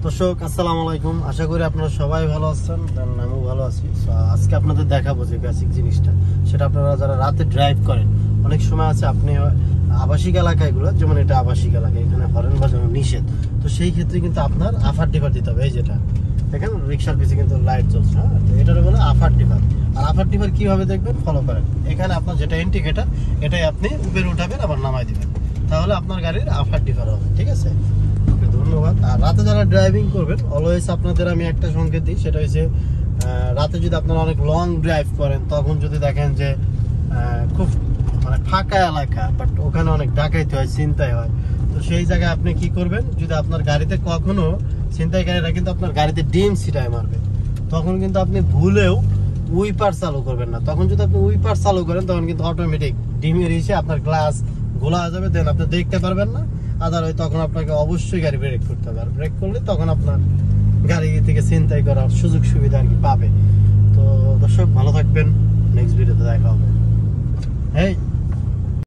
দর্শক আসসালামু আলাইকুম, আশা করি আপনারা সবাই ভালো আছেন। আমিও ভালো আছি। আজকে আপনাদের দেখাবো যে বেসিক জিনিসটা, সেটা আপনারা যারা রাতে ড্রাইভ করেন, অনেক সময় আছে আপনি আবাসিক এলাকাগুলো, যেমন এটা আবাসিক এলাকা, এখানে হরেন বাজানো নিষেধ। তো সেই ক্ষেত্রে কিন্তু আপনার আফার ডিভার দিতে হবে। এই যেটা দেখেন রিক্সার পিছে কিন্তু লাইট জ্বলছে, হ্যাঁ, তো এটার বলে আফার ডিভার। আর আফার ডিভার কিভাবে দেখবেন, ফলো করেন। এখানে আপনার যেটা ইন্ডিকেটর, এটাই আপনি উপরে উঠাবেন, আবার নামাই দিবেন, তাহলে আপনার গাড়ির আফার ডিভার হবে। ঠিক আছে, ধন্যবাদ। আর রাতে যারা ড্রাইভিং করবেন, অলওয়েজ আপনাদের আমি একটা সংকেত দিই, সেটা হচ্ছে রাতে যদি আপনারা অনেক লং ড্রাইভ করেন, তখন যদি দেখেন যে খুব ফাঁকা এলাকা, বাট ওখানে অনেক ডাকাইতে হয়, ছিনতাই হয়, তো সেই জায়গায় আপনি কি করবেন, যদি আপনার গাড়িতে কখনো ছিনতাইকারীরা কিন্তু আপনার গাড়িতে ডিম ছিটায় মারবে, তখন কিন্তু আপনি ভুলেও উইপার চালু করবেন না। তখন যদি আপনি উইপার চালু করেন, তখন কিন্তু অটোমেটিক ডিমের এসে আপনার গ্লাস গোলা হয়ে যাবে, দেন আপনি দেখতে পারবেন না। আদারওয়াইজ তখন আপনাকে অবশ্যই গাড়ি ব্রেক করতে হবে, আর ব্রেক করলে তখন আপনার গাড়ি থেকে ছিনতাই করার সুযোগ সুবিধা আর কি পাবে। তো দর্শক ভালো থাকবেন, নেক্সট ভিডিওতে দেখা হবে। এই